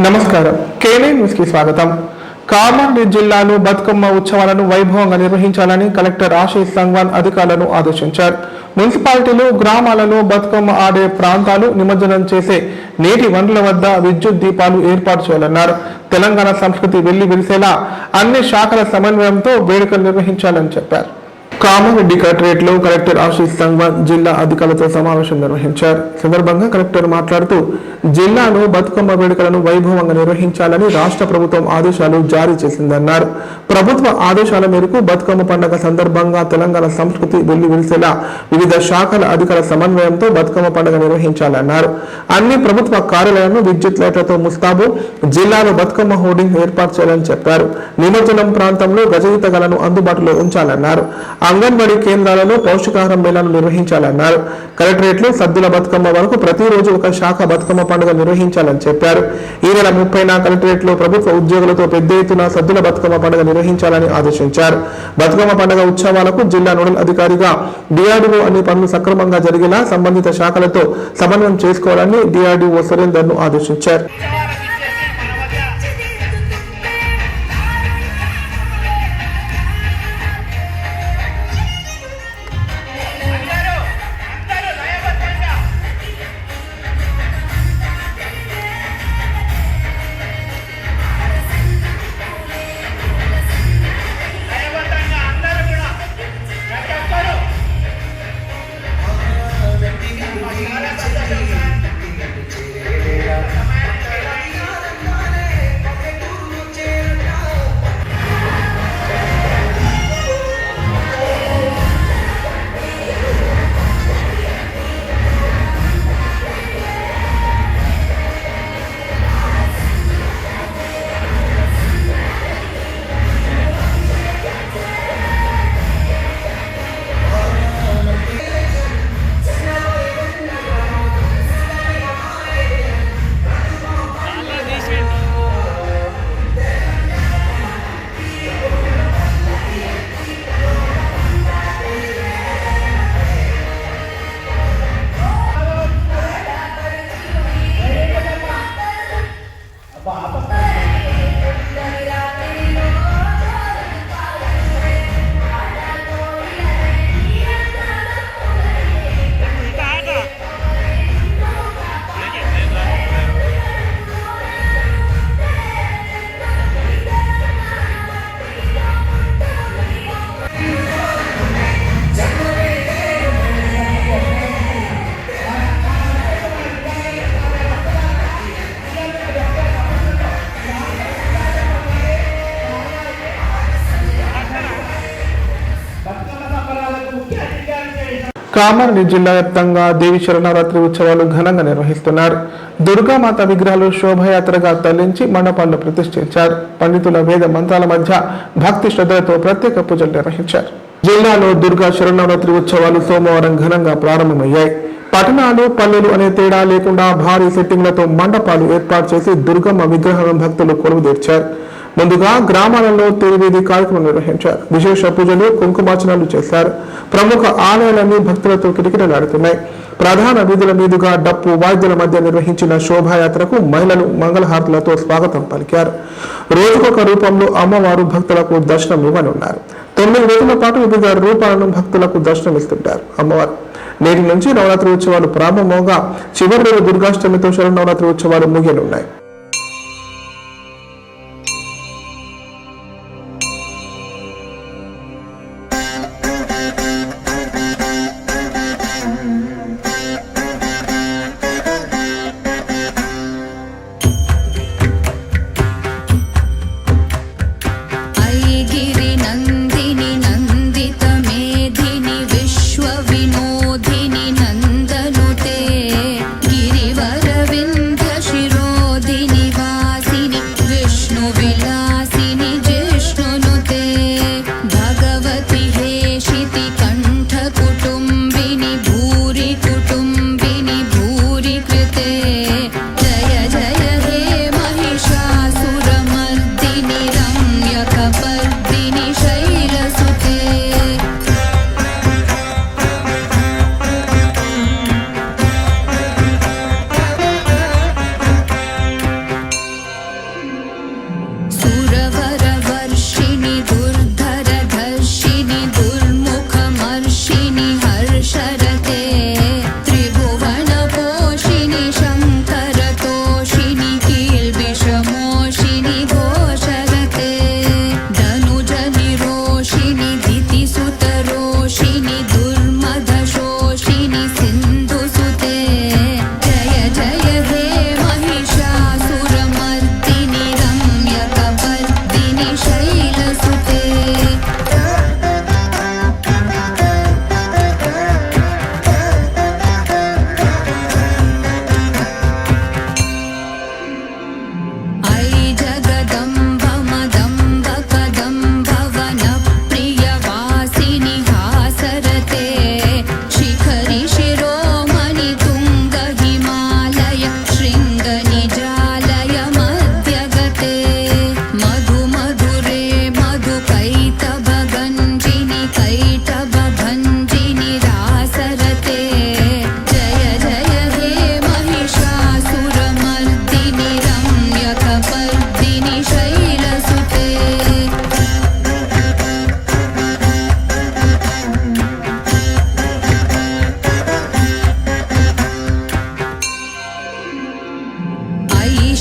నమస్కారం కేనే న్యూస్ కి స్వాగతం. కామారెడ్డి జిల్లాలో బతుకమ్మ ఉత్సవాలను వైభవంగా నిర్వహించాలని కలెక్టర్ ఆశీష్ సంగ్వాన్ అధికారులను ఆదేశించారు. మున్సిపాలిటీలు, గ్రామాలలో బతుకమ్మ ఆడే ప్రాంతాలు, నిమజ్జనం చేసే నీటి వనరుల వద్ద విద్యుత్ దీపాలు ఏర్పాటు చేయాలన్నారు. తెలంగాణ సంస్కృతి వెళ్లి విరిసేలా అన్ని శాఖల సమన్వయంతో వేడుకలు నిర్వహించాలని చెప్పారు. కామారెడ్డి కలెక్టరేట్ లో కలెక్టర్ ఆశీష్ సంగ్వాన్ జిల్లా అధికారులతో సమావేశం నిర్వహించారు. సందర్భంగా కలెక్టర్ మాట్లాడుతూ జిల్లాలో బతుకమ్మ వేడుకలను వైభవంగా నిర్వహించాలని రాష్ట్ర ప్రభుత్వం ఆదేశాలు జారీ చేసిందన్నారు. ప్రభుత్వ ఆదేశాల మేరకు బతుకమ్మ పండుగ సందర్భంగా తెలంగాణ సంస్కృతి వెళ్లి విరిసేలా వివిధ శాఖల అధికారుల సమన్వయంతో బతుకమ్మ పండుగ నిర్వహించాలన్నారు. అన్ని ప్రభుత్వ కార్యాలయాలను విద్యుత్ లైట్లతో ముస్తాబు, జిల్లాలో బతుకమ్మ హోర్డింగ్ ఏర్పాటు చేయాలని చెప్పారు. నిమజ్జనం ప్రాంతంలో గజయితగాలను అందుబాటులో ఉంచాలన్నారు. అంగన్వాడీ కేంద్రాలలో పౌష్టికాహారం మేళాను నిర్వహించాలన్నారు. కలెక్టరేట్ లో సద్దుల బతుకమ్మ వరకు ప్రతిరోజు ఒక శాఖ బతుకమ్మ పండుగ నిర్వహించాలని చెప్పారు. ఈ నెల 30న కలెక్టరేట్ లో ప్రభుత్వ ఉద్యోగులతో పెద్ద ఎత్తున సద్దుల బతుకమ్మ పండుగ నిర్వహించాలని ఆదేశించారు. బతుకమ్మ పండుగ ఉత్సవాలకు జిల్లా నోడల్ అధికారిగా డిఆర్డీఓ అన్ని పనులు సక్రమంగా జరిగేలా సంబంధిత శాఖలతో సమన్వయం చేసుకోవాలని డిఆర్డీఓ సురేందర్ ను ఆదేశించారు. కామారెడ్డి జిల్లా వ్యాప్తంగా దేవి శరణవరాత్రి ఉత్సవాలు ఘనంగా నిర్వహిస్తున్నారు. దుర్గామాత విగ్రహాలు శోభయాత్రగా తరలించి మండపాల్లో ప్రతిష్ఠించారు. పండితుల వేద మంత్రాల మధ్య భక్తి శ్రద్ధలతో ప్రత్యేక పూజలు నిర్వహించారు. జిల్లాలో దుర్గా శరణవరాత్రి ఉత్సవాలు సోమవారం ఘనంగా ప్రారంభమయ్యాయి. పట్టణాలు, పల్లెలు అనే తేడా లేకుండా భారీ సెట్టింగ్లతో మండపాలు ఏర్పాటు చేసి దుర్గమ్మ విగ్రహాలను భక్తులు కొలువుదీర్చారు. ముందుగా గ్రామాలలో తిరువీధి కార్యక్రమం నిర్వహించారు. విశేష పూజలు, కుంకుమార్చనలు చేశారు. ప్రముఖ ఆలయాలన్నీ భక్తులతో కిటకిటలాడుతున్నాయి. ప్రధాన వీధుల మీదుగా డప్పు వాద్యాల మధ్య నిర్వహించిన శోభాయాత్రకు మహిళలు మంగళహారతులతో స్వాగతం పలికారు. రోజుకొక రూపంలో అమ్మవారు భక్తులకు దర్శనం ఇవ్వనున్నారు. 9 రోజుల పాటు వివిధ రూపాలను భక్తులకు దర్శనమిస్తుంటారు. అమ్మవారు నేటి నుంచి నవరాత్రి ఉత్సవాలు ప్రారంభమవగా చివరి రోజు దుర్గాష్టమితో శరన్నవరాత్రి ఉత్సవాలు ముగియనున్నాయి. गिरिवर विंध्य शिरोधि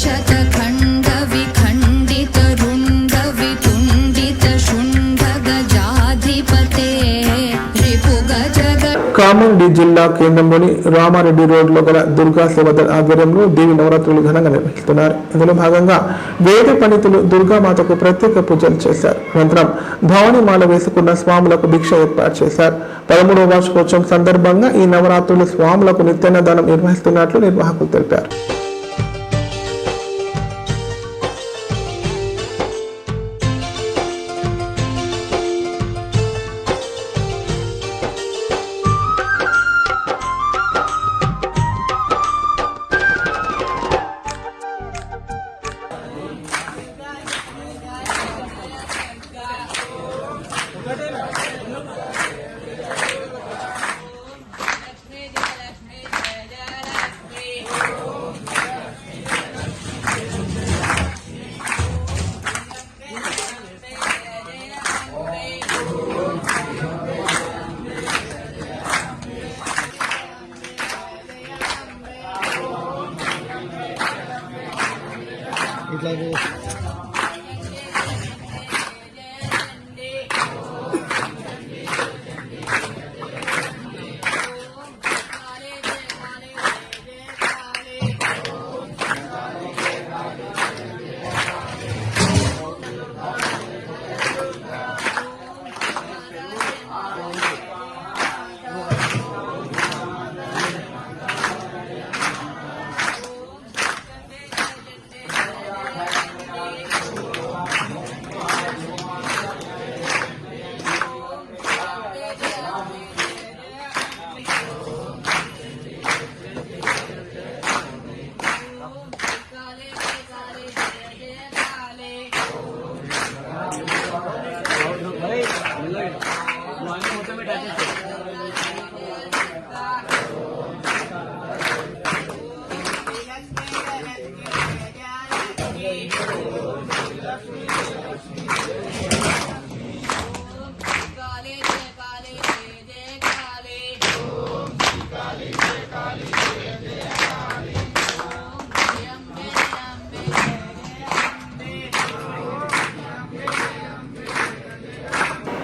शतखण्ड विखण्डित रुण्ड वितुण्डित शुण्ड गजाधिपते रिपुगजग కామారెడ్డి జిల్లా కేంద్రంలోని రామారెడ్డి రోడ్లో గల దుర్గా సేవదల్ ఆధ్వర్యంలో దేవి నవరాత్రులు ఘనంగా నిర్వహిస్తున్నారు. ఇందులో భాగంగా వేద పండితులు దుర్గామాతకు ప్రత్యేక పూజలు చేశారు. అనంతరం భవానీ మాల వేసుకున్న స్వాములకు భిక్ష ఏర్పాటు చేశారు. 13వ వార్షికోత్సవం సందర్భంగా ఈ నవరాత్రులు స్వాములకు నిత్యాన్నదానం నిర్వహిస్తున్నట్లు నిర్వాహకులు తెలిపారు.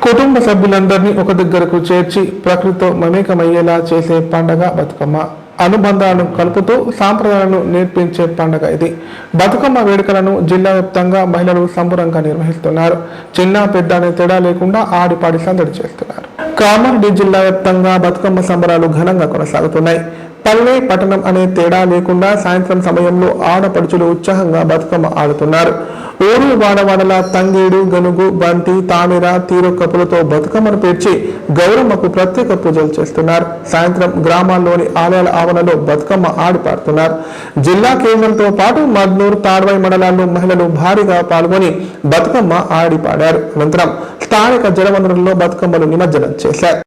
కుటుంబ సభ్యులందరినీ ఒక దగ్గరకు చేర్చి ప్రకృతితో మమేకమయ్యేలా చేసే పండగ బతుకమ్మ. అనుబంధాలను కలుపుతూ సాంప్రదాయాలను నేర్పించే పండగ ఇది. బతుకమ్మ వేడుకలను జిల్లా వ్యాప్తంగా మహిళలు సంబరంగా నిర్వహిస్తున్నారు. చిన్న పెద్ద అనే తేడా లేకుండా ఆడిపాడి సందడి చేస్తున్నారు. కామారెడ్డి జిల్లా వ్యాప్తంగా బతుకమ్మ సంబరాలు ఘనంగా కొనసాగుతున్నాయి. పల్లె పట్టణం అనే తేడా లేకుండా సాయంత్రం సమయంలో ఆడపడుచులు ఉత్సాహంగా బతుకమ్మ ఆడుతున్నారు. ఊరు వాడవాడల తంగేడు, గనుగు, బంతి, తామిర, తీరొక్కపులతో బతుకమ్మను పేర్చి గౌరమ్మకు ప్రత్యేక పూజలు చేస్తున్నారు. సాయంత్రం గ్రామాల్లోని ఆలయాల ఆవరణలో బతుకమ్మ ఆడి పాడుతున్నారు. జిల్లా కేంద్రంతో పాటు మద్నూర్, తాడ్వాయి మండలాల్లో మహిళలు భారీగా పాల్గొని బతుకమ్మ ఆడి పాడారు. అనంతరం స్థానిక జలవనరుల్లో బతుకమ్మను నిమజ్జనం చేశారు.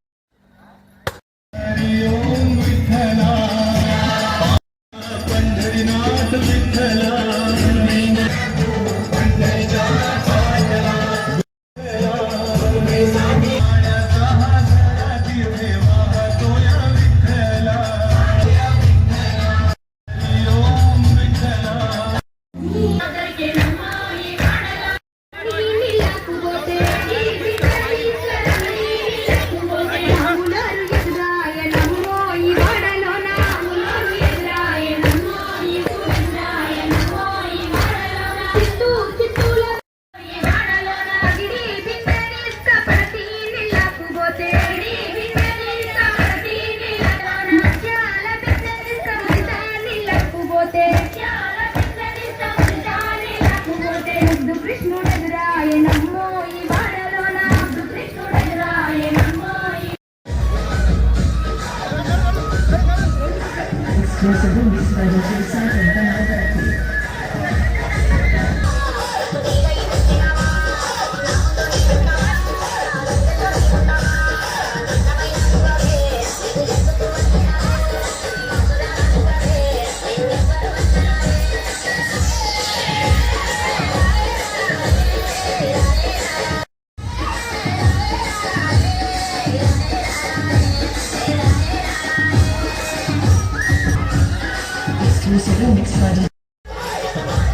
Exclusive remix by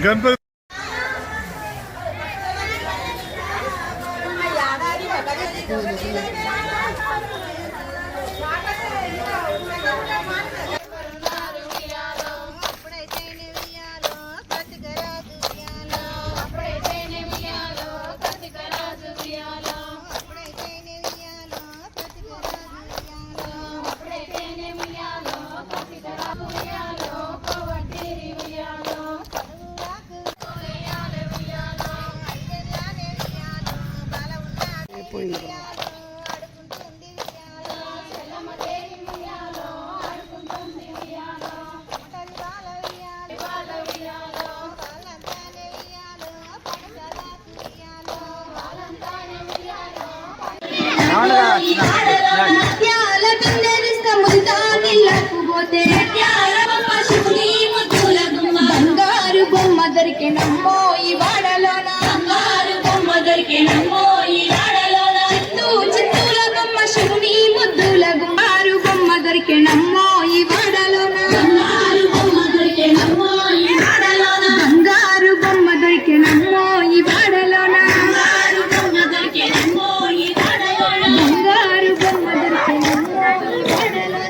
గణపతి బంగారు బొమ్మ దొరికినమ్మో ఈ వాడలోన బంగారు బొమ్మ దొరికినమ్మో ఈ వాడలోన చిత్తూల బొమ్మ శివుని ముద్దుల బంగారు బొమ్మ దొరికినమ్మో ఈ వాడలోన బంగారు బొమ్మ దొరికినమ్మో ఈ వాడలోన బంగారు బొమ్మ దొరికినమ్మో ఈ వాడలోన బంగారు బొమ్మ దొరికినమ్మో ఈ వాడలోన బంగారు బొమ్మ దొరికినమ్మో ఈ వాడలోన.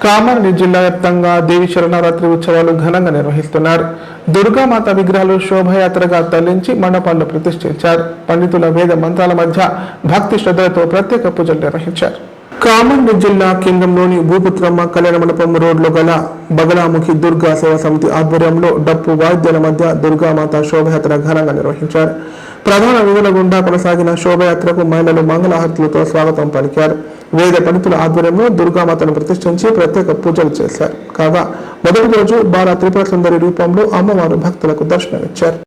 కామారెడ్డి జిల్లా వ్యాప్తంగా దేవి శరణవరాత్రి ఉత్సవాలు ఘనంగా నిర్వహిస్తున్నారు. దుర్గామాత విగ్రహాలు శోభయాత్రగా తరలించి మండపాల్లో ప్రతిష్ఠించారు. పండితుల వేద మంత్రాల మధ్య భక్తి శ్రద్ధలతో ప్రత్యేక పూజలు నిర్వహించారు. కామారెడ్డి జిల్లా కేంద్రంలోని భూపుత్రమ్మ కళ్యాణ మండపం రోడ్లో గల బగలాముఖి దుర్గా సేవా సమితి ఆధ్వర్యంలో డప్పు వాయిద్యాల మధ్య దుర్గామాత శోభయాత్ర ఘనంగా నిర్వహించారు. ప్రధాన వీధుల గుండా కొనసాగిన శోభయాత్రకు మహిళలు మంగళహారతులతో స్వాగతం పలికారు. వేద పండితుల ఆధ్వర్యంలో దుర్గామాతను ప్రతిష్ఠించి ప్రత్యేక పూజలు చేశారు. కాగా మొదటి రోజు బాల త్రిపుర సుందరి రూపంలో అమ్మవారు భక్తులకు దర్శనమిచ్చారు.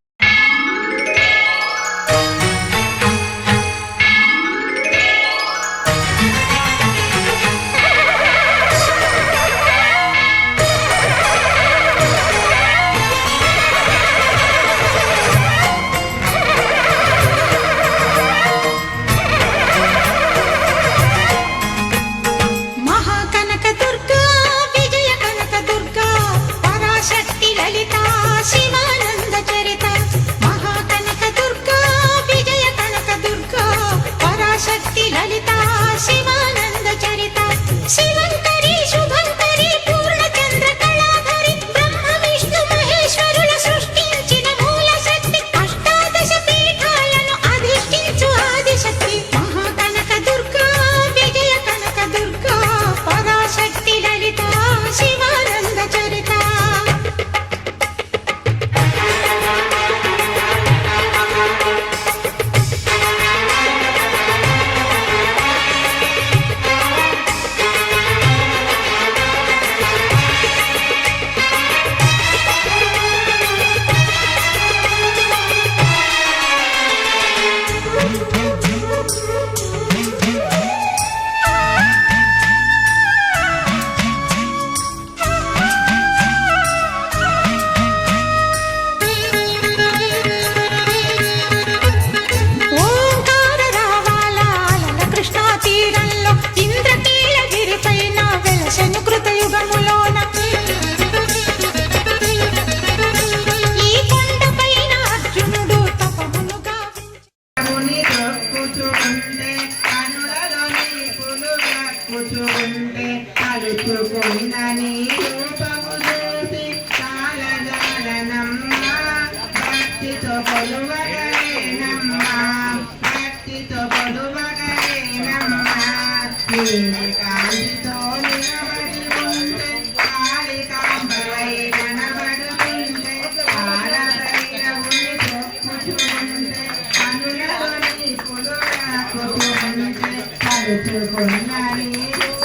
Thank you.